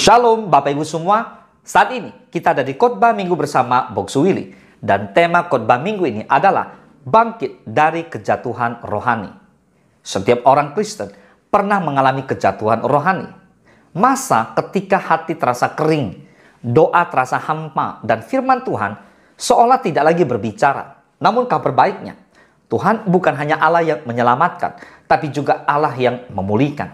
Shalom Bapak Ibu semua, saat ini kita ada di khotbah minggu bersama Boksu Willy. Dan tema khotbah minggu ini adalah bangkit dari kejatuhan rohani. Setiap orang Kristen pernah mengalami kejatuhan rohani. Masa ketika hati terasa kering, doa terasa hampa, dan firman Tuhan seolah tidak lagi berbicara. Namun kabar baiknya, Tuhan bukan hanya Allah yang menyelamatkan, tapi juga Allah yang memulihkan.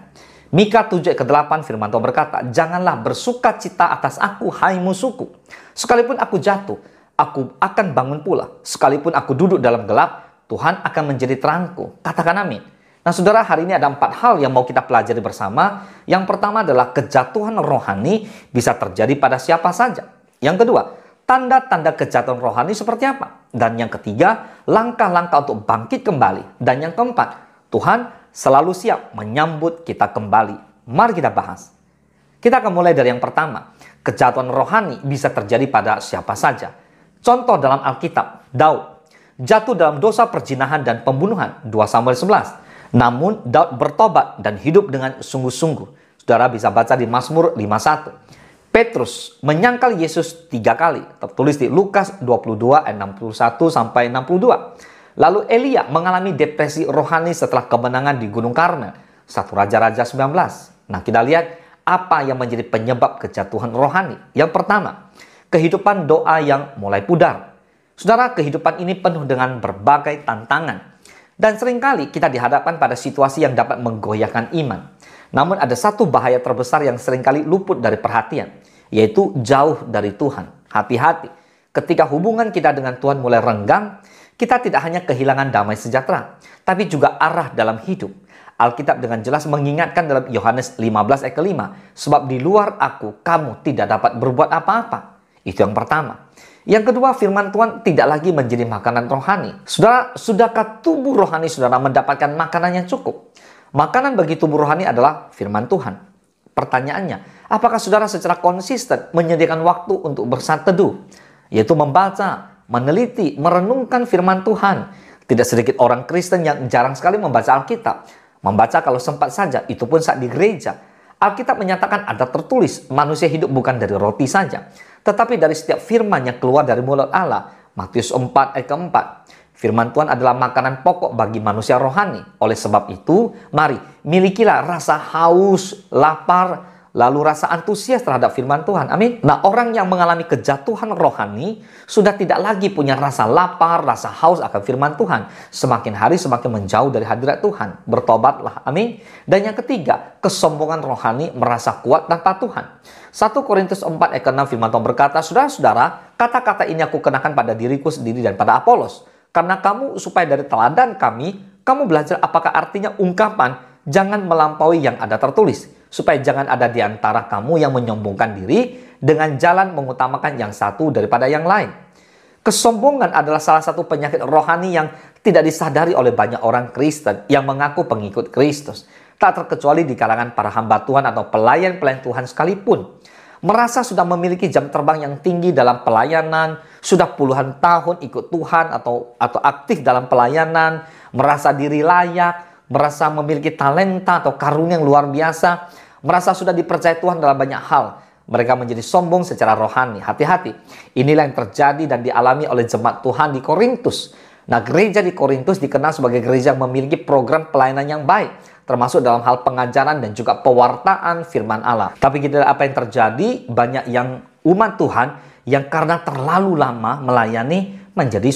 Mika 7:8 firman Tuhan berkata, "Janganlah bersuka cita atas aku, hai musuhku. Sekalipun aku jatuh, aku akan bangun pula. Sekalipun aku duduk dalam gelap, Tuhan akan menjadi terangku." Katakan amin. Nah saudara, hari ini ada 4 hal yang mau kita pelajari bersama. Yang pertama adalah kejatuhan rohani bisa terjadi pada siapa saja. Yang kedua, tanda-tanda kejatuhan rohani seperti apa? Dan yang ketiga, langkah-langkah untuk bangkit kembali. Dan yang keempat, Tuhan selalu siap menyambut kita kembali. Mari kita bahas. Kita akan mulai dari yang pertama. Kejatuhan rohani bisa terjadi pada siapa saja. Contoh dalam Alkitab, Daud jatuh dalam dosa perzinahan dan pembunuhan, 2 Samuel 11. Namun Daud bertobat dan hidup dengan sungguh-sungguh. Saudara bisa baca di Mazmur 51. Petrus menyangkal Yesus 3 kali, tertulis di Lukas 22 ayat 61 sampai 62. Lalu Elia mengalami depresi rohani setelah kemenangan di Gunung Karmel, 1 Raja-Raja 19. Nah, kita lihat apa yang menjadi penyebab kejatuhan rohani. Yang pertama, kehidupan doa yang mulai pudar. Saudara, kehidupan ini penuh dengan berbagai tantangan. Dan seringkali kita dihadapkan pada situasi yang dapat menggoyahkan iman. Namun ada satu bahaya terbesar yang seringkali luput dari perhatian, yaitu jauh dari Tuhan. Hati-hati, ketika hubungan kita dengan Tuhan mulai renggang, kita tidak hanya kehilangan damai sejahtera, tapi juga arah dalam hidup. Alkitab dengan jelas mengingatkan dalam Yohanes 15 ayat ke-5, "Sebab di luar aku, kamu tidak dapat berbuat apa-apa." Itu yang pertama. Yang kedua, firman Tuhan tidak lagi menjadi makanan rohani. Saudara, sudahkah tubuh rohani saudara mendapatkan makanan yang cukup? Makanan bagi tubuh rohani adalah firman Tuhan. Pertanyaannya, apakah saudara secara konsisten menyediakan waktu untuk bersatu teduh? Yaitu membaca, meneliti, merenungkan firman Tuhan. Tidak sedikit orang Kristen yang jarang sekali membaca Alkitab. Membaca kalau sempat saja, itu pun saat di gereja. Alkitab menyatakan ada tertulis, manusia hidup bukan dari roti saja, tetapi dari setiap firman yang keluar dari mulut Allah. Matius 4 ayat ke-4. Firman Tuhan adalah makanan pokok bagi manusia rohani. Oleh sebab itu, mari milikilah rasa haus, lapar, lalu rasa antusias terhadap firman Tuhan. Amin. Nah, orang yang mengalami kejatuhan rohani sudah tidak lagi punya rasa lapar, rasa haus akan firman Tuhan. Semakin hari semakin menjauh dari hadirat Tuhan. Bertobatlah. Amin. Dan yang ketiga, kesombongan rohani merasa kuat tanpa Tuhan. 1 Korintus 4 ayat ke-6 firman Tuhan berkata, "Saudara-saudara, kata-kata ini aku kenakan pada diriku sendiri dan pada Apolos. Karena kamu supaya dari teladan kami, kamu belajar apakah artinya ungkapan, jangan melampaui yang ada tertulis. Supaya jangan ada di antara kamu yang menyombongkan diri dengan jalan mengutamakan yang satu daripada yang lain." Kesombongan adalah salah satu penyakit rohani yang tidak disadari oleh banyak orang Kristen yang mengaku pengikut Kristus. Tak terkecuali di kalangan para hamba Tuhan atau pelayan-pelayan Tuhan sekalipun. Merasa sudah memiliki jam terbang yang tinggi dalam pelayanan, sudah puluhan tahun ikut Tuhan atau aktif dalam pelayanan, merasa diri layak, merasa memiliki talenta atau karunia yang luar biasa, merasa sudah dipercaya Tuhan dalam banyak hal. Mereka menjadi sombong secara rohani. Hati-hati, inilah yang terjadi dan dialami oleh jemaat Tuhan di Korintus. Nah, gereja di Korintus dikenal sebagai gereja yang memiliki program pelayanan yang baik, termasuk dalam hal pengajaran dan juga pewartaan firman Allah. Tapi kita apa yang terjadi? Banyak yang umat Tuhan yang karena terlalu lama melayani menjadi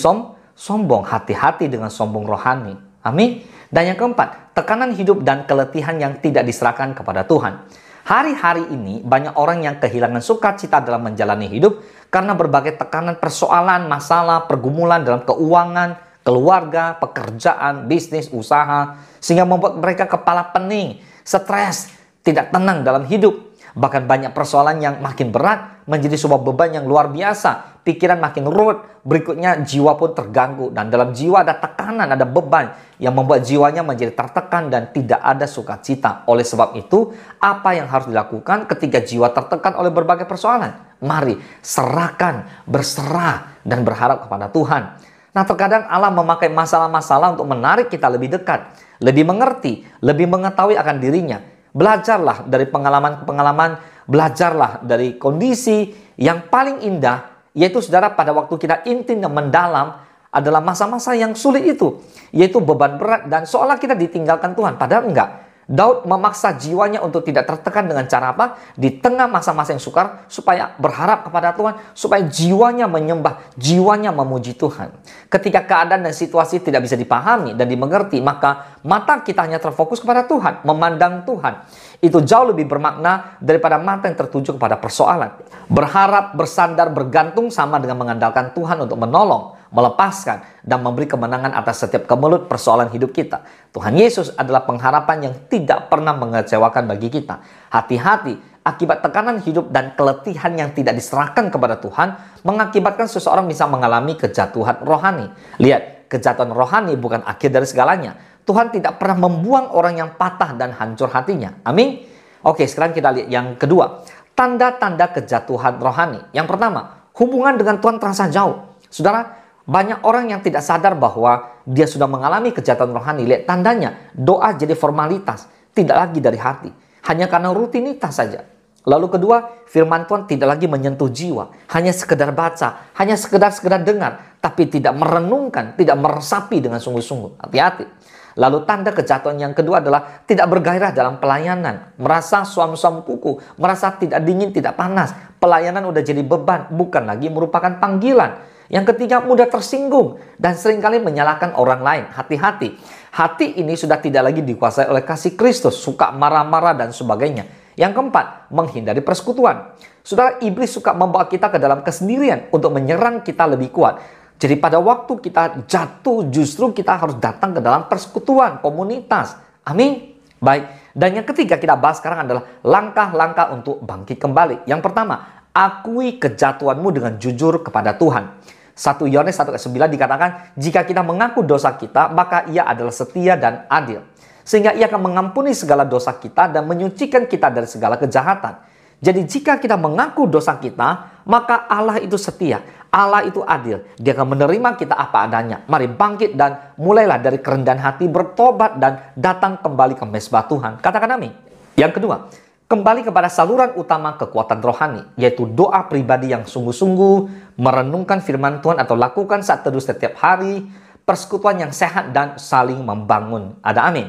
sombong. Hati-hati dengan sombong rohani. Amin. Dan yang keempat, tekanan hidup dan keletihan yang tidak diserahkan kepada Tuhan. Hari-hari ini banyak orang yang kehilangan sukacita dalam menjalani hidup karena berbagai tekanan, persoalan, masalah, pergumulan dalam keuangan, keluarga, pekerjaan, bisnis, usaha, sehingga membuat mereka kepala pening, stres, tidak tenang dalam hidup. Bahkan banyak persoalan yang makin berat menjadi sebuah beban yang luar biasa. Pikiran makin ruwet, berikutnya jiwa pun terganggu. Dan dalam jiwa ada tekanan, ada beban yang membuat jiwanya menjadi tertekan dan tidak ada sukacita. Oleh sebab itu, apa yang harus dilakukan ketika jiwa tertekan oleh berbagai persoalan? Mari serahkan, berserah, dan berharap kepada Tuhan. Nah, terkadang Allah memakai masalah-masalah untuk menarik kita lebih dekat, lebih mengerti, lebih mengetahui akan dirinya. Belajarlah dari pengalaman-pengalaman, belajarlah dari kondisi yang paling indah, yaitu saudara pada waktu kita intim dan mendalam adalah masa-masa yang sulit itu, yaitu beban berat dan seolah kita ditinggalkan Tuhan, padahal enggak. Daud memaksa jiwanya untuk tidak tertekan dengan cara apa? Di tengah masa-masa yang sukar, supaya berharap kepada Tuhan, supaya jiwanya menyembah, jiwanya memuji Tuhan. Ketika keadaan dan situasi tidak bisa dipahami dan dimengerti, maka mata kita hanya terfokus kepada Tuhan, memandang Tuhan. Itu jauh lebih bermakna daripada mata yang tertuju kepada persoalan. Berharap, bersandar, bergantung sama dengan mengandalkan Tuhan untuk menolong, melepaskan, dan memberi kemenangan atas setiap kemelut persoalan hidup kita. Tuhan Yesus adalah pengharapan yang tidak pernah mengecewakan bagi kita. Hati-hati, akibat tekanan hidup dan keletihan yang tidak diserahkan kepada Tuhan, mengakibatkan seseorang bisa mengalami kejatuhan rohani. Lihat, kejatuhan rohani bukan akhir dari segalanya. Tuhan tidak pernah membuang orang yang patah dan hancur hatinya. Amin. Oke, sekarang kita lihat yang kedua. Tanda-tanda kejatuhan rohani. Yang pertama, hubungan dengan Tuhan terasa jauh. Saudara, banyak orang yang tidak sadar bahwa dia sudah mengalami kejatuhan rohani. Lihat tandanya, doa jadi formalitas, tidak lagi dari hati, hanya karena rutinitas saja. Lalu kedua, firman Tuhan tidak lagi menyentuh jiwa, hanya sekedar baca, hanya sekedar dengar, tapi tidak merenungkan, tidak meresapi dengan sungguh-sungguh. Hati-hati. Lalu tanda kejatuhan yang kedua adalah tidak bergairah dalam pelayanan, merasa suam-suam kuku, merasa tidak dingin, tidak panas. Pelayanan udah jadi beban, bukan lagi merupakan panggilan. Yang ketiga, mudah tersinggung dan seringkali menyalahkan orang lain. Hati-hati. Hati ini sudah tidak lagi dikuasai oleh kasih Kristus, suka marah-marah dan sebagainya. Yang keempat, menghindari persekutuan. Saudara, iblis suka membawa kita ke dalam kesendirian untuk menyerang kita lebih kuat. Jadi pada waktu kita jatuh, justru kita harus datang ke dalam persekutuan, komunitas. Amin. Baik. Dan yang ketiga kita bahas sekarang adalah langkah-langkah untuk bangkit kembali. Yang pertama, akui kejatuhanmu dengan jujur kepada Tuhan. 1 Yohanes 1:9 dikatakan, jika kita mengaku dosa kita, maka Ia adalah setia dan adil, sehingga Ia akan mengampuni segala dosa kita dan menyucikan kita dari segala kejahatan. Jadi jika kita mengaku dosa kita, maka Allah itu setia, Allah itu adil. Dia akan menerima kita apa adanya. Mari bangkit dan mulailah dari kerendahan hati, bertobat dan datang kembali ke mezbah Tuhan. Katakan amin. Yang kedua, kembali kepada saluran utama kekuatan rohani, yaitu doa pribadi yang sungguh-sungguh, merenungkan firman Tuhan atau lakukan saat teduh setiap hari, persekutuan yang sehat dan saling membangun. Ada amin.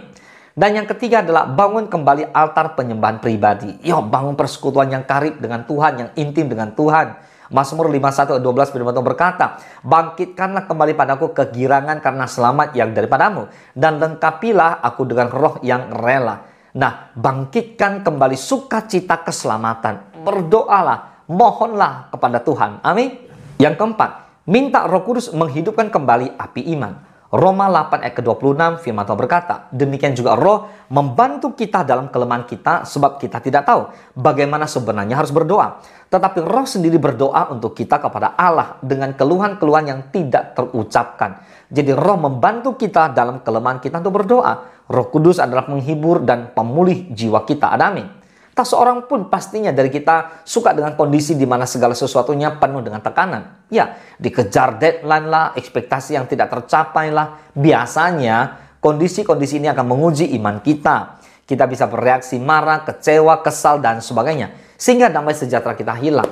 Dan yang ketiga adalah bangun kembali altar penyembahan pribadi. Bangun persekutuan yang karib dengan Tuhan, yang intim dengan Tuhan. Mazmur 51:12 firman Tuhan berkata, bangkitkanlah kembali padaku kegirangan karena selamat yang daripadamu, dan lengkapilah aku dengan roh yang rela. Nah, bangkitkan kembali sukacita keselamatan. Berdoalah, mohonlah kepada Tuhan. Amin. Yang keempat, minta Roh Kudus menghidupkan kembali api iman. Roma 8 ayat ke-26 firman Tuhan berkata, demikian juga Roh membantu kita dalam kelemahan kita, sebab kita tidak tahu bagaimana sebenarnya harus berdoa. Tetapi Roh sendiri berdoa untuk kita kepada Allah dengan keluhan-keluhan yang tidak terucapkan. Jadi Roh membantu kita dalam kelemahan kita untuk berdoa. Roh Kudus adalah penghibur dan pemulih jiwa kita. Ada amin. Tak seorang pun pastinya dari kita suka dengan kondisi di mana segala sesuatunya penuh dengan tekanan. Ya, dikejar deadline lah, ekspektasi yang tidak tercapai lah. Biasanya kondisi-kondisi ini akan menguji iman kita. Kita bisa bereaksi marah, kecewa, kesal, dan sebagainya. Sehingga damai sejahtera kita hilang.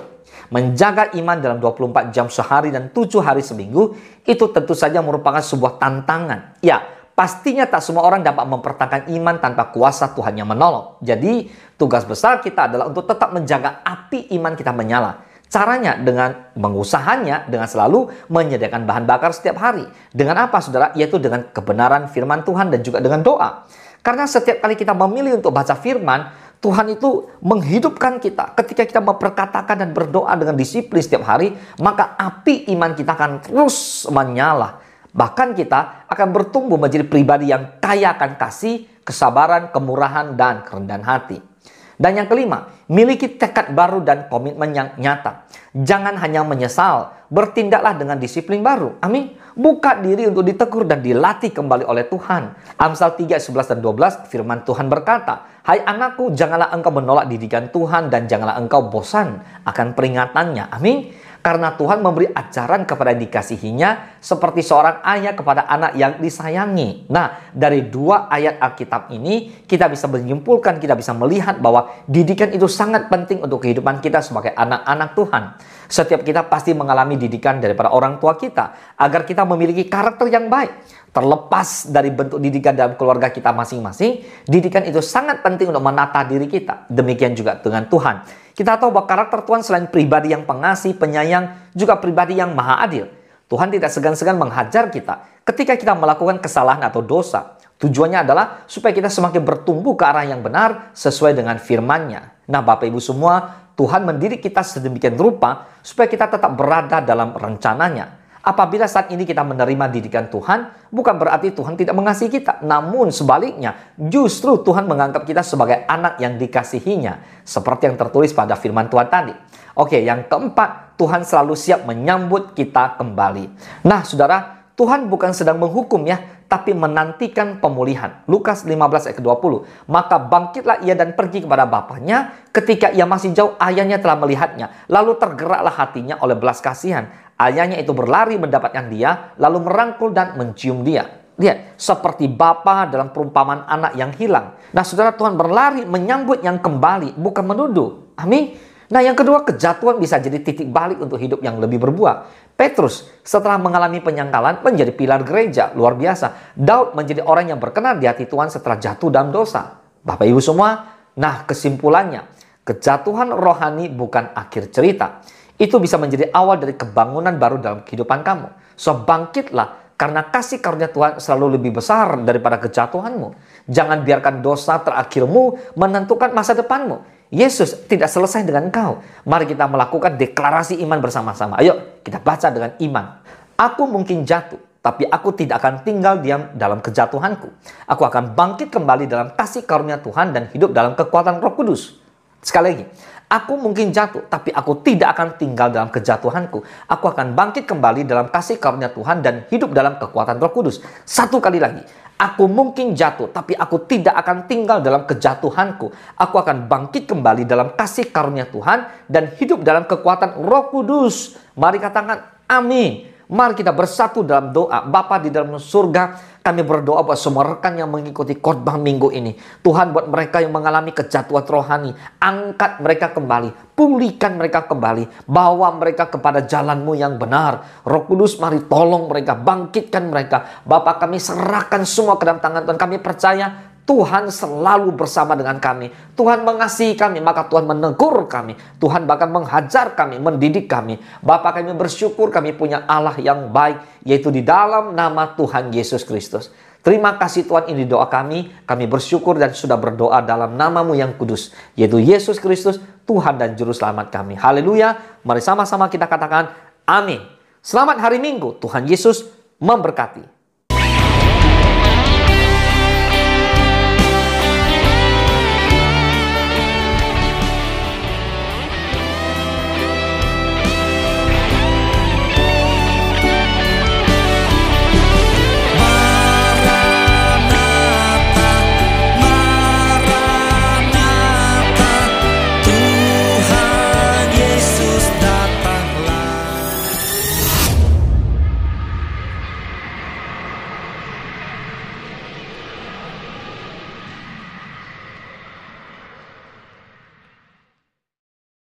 Menjaga iman dalam 24 jam sehari dan 7 hari seminggu, itu tentu saja merupakan sebuah tantangan. Ya, pastinya tak semua orang dapat mempertahankan iman tanpa kuasa Tuhan yang menolong. Jadi, tugas besar kita adalah untuk tetap menjaga api iman kita menyala. Caranya dengan mengusahanya, dengan selalu menyediakan bahan bakar setiap hari. Dengan apa, saudara? Yaitu dengan kebenaran firman Tuhan dan juga dengan doa. Karena setiap kali kita memilih untuk baca firman, Tuhan itu menghidupkan kita. Ketika kita memperkatakan dan berdoa dengan disiplin setiap hari, maka api iman kita akan terus menyala. Bahkan kita akan bertumbuh menjadi pribadi yang kaya akan kasih, kesabaran, kemurahan, dan kerendahan hati. Dan yang kelima, miliki tekad baru dan komitmen yang nyata. Jangan hanya menyesal, bertindaklah dengan disiplin baru. Amin. Buka diri untuk ditegur dan dilatih kembali oleh Tuhan. Amsal 3, 11 dan 12 firman Tuhan berkata, hai anakku, janganlah engkau menolak didikan Tuhan dan janganlah engkau bosan akan peringatannya. Amin. Karena Tuhan memberi ajaran kepada yang dikasihinya seperti seorang ayah kepada anak yang disayangi. Nah, dari dua ayat Alkitab ini kita bisa menyimpulkan, kita bisa melihat bahwa didikan itu sangat penting untuk kehidupan kita sebagai anak-anak Tuhan. Setiap kita pasti mengalami didikan daripada orang tua kita agar kita memiliki karakter yang baik. Terlepas dari bentuk didikan dalam keluarga kita masing-masing, didikan itu sangat penting untuk menata diri kita. Demikian juga dengan Tuhan. Kita tahu bahwa karakter Tuhan selain pribadi yang pengasih, penyayang, juga pribadi yang maha adil. Tuhan tidak segan-segan menghajar kita ketika kita melakukan kesalahan atau dosa. Tujuannya adalah supaya kita semakin bertumbuh ke arah yang benar sesuai dengan firman-Nya. Nah, Bapak Ibu semua, Tuhan mendidik kita sedemikian rupa supaya kita tetap berada dalam rencananya. Apabila saat ini kita menerima didikan Tuhan, bukan berarti Tuhan tidak mengasihi kita. Namun sebaliknya, justru Tuhan menganggap kita sebagai anak yang dikasihinya. Seperti yang tertulis pada firman Tuhan tadi. Oke, yang keempat, Tuhan selalu siap menyambut kita kembali. Nah, saudara, Tuhan bukan sedang menghukum ya, tapi menantikan pemulihan. Lukas 15 ayat 20. Maka bangkitlah ia dan pergi kepada bapaknya. Ketika ia masih jauh, ayahnya telah melihatnya. Lalu tergeraklah hatinya oleh belas kasihan. Ayahnya itu berlari mendapatkan dia, lalu merangkul dan mencium dia. Lihat, seperti bapa dalam perumpamaan anak yang hilang. Nah, saudara, Tuhan berlari menyambut yang kembali, bukan menuduh. Amin. Nah, yang kedua, kejatuhan bisa jadi titik balik untuk hidup yang lebih berbuah. Petrus setelah mengalami penyangkalan menjadi pilar gereja, luar biasa. Daud menjadi orang yang berkenan di hati Tuhan setelah jatuh dalam dosa. Bapak Ibu semua, nah kesimpulannya, kejatuhan rohani bukan akhir cerita. Itu bisa menjadi awal dari kebangunan baru dalam kehidupan kamu. So, bangkitlah karena kasih karunia Tuhan selalu lebih besar daripada kejatuhanmu. Jangan biarkan dosa terakhirmu menentukan masa depanmu. Yesus tidak selesai dengan engkau. Mari kita melakukan deklarasi iman bersama-sama. Ayo kita baca dengan iman. Aku mungkin jatuh, tapi aku tidak akan tinggal diam dalam kejatuhanku. Aku akan bangkit kembali dalam kasih karunia Tuhan dan hidup dalam kekuatan Roh Kudus. Sekali lagi, aku mungkin jatuh, tapi aku tidak akan tinggal dalam kejatuhanku. Aku akan bangkit kembali dalam kasih karunia Tuhan dan hidup dalam kekuatan Roh Kudus. Satu kali lagi, aku mungkin jatuh, tapi aku tidak akan tinggal dalam kejatuhanku. Aku akan bangkit kembali dalam kasih karunia Tuhan dan hidup dalam kekuatan Roh Kudus. Mari katakan amin. Mari kita bersatu dalam doa. Bapa di dalam surga, kami berdoa buat semua rekan yang mengikuti khotbah minggu ini. Tuhan, buat mereka yang mengalami kejatuhan rohani, angkat mereka kembali, pulihkan mereka kembali, bawa mereka kepada jalan-Mu yang benar. Roh Kudus, mari tolong mereka, bangkitkan mereka. Bapa, kami serahkan semua ke dalam tangan Tuhan. Kami percaya Tuhan selalu bersama dengan kami. Tuhan mengasihi kami, maka Tuhan menegur kami. Tuhan bahkan menghajar kami, mendidik kami. Bapa, kami bersyukur kami punya Allah yang baik, yaitu di dalam nama Tuhan Yesus Kristus. Terima kasih Tuhan, ini doa kami. Kami bersyukur dan sudah berdoa dalam nama-Mu yang kudus, yaitu Yesus Kristus, Tuhan dan Juru Selamat kami. Haleluya. Mari sama-sama kita katakan amin. Selamat hari Minggu. Tuhan Yesus memberkati.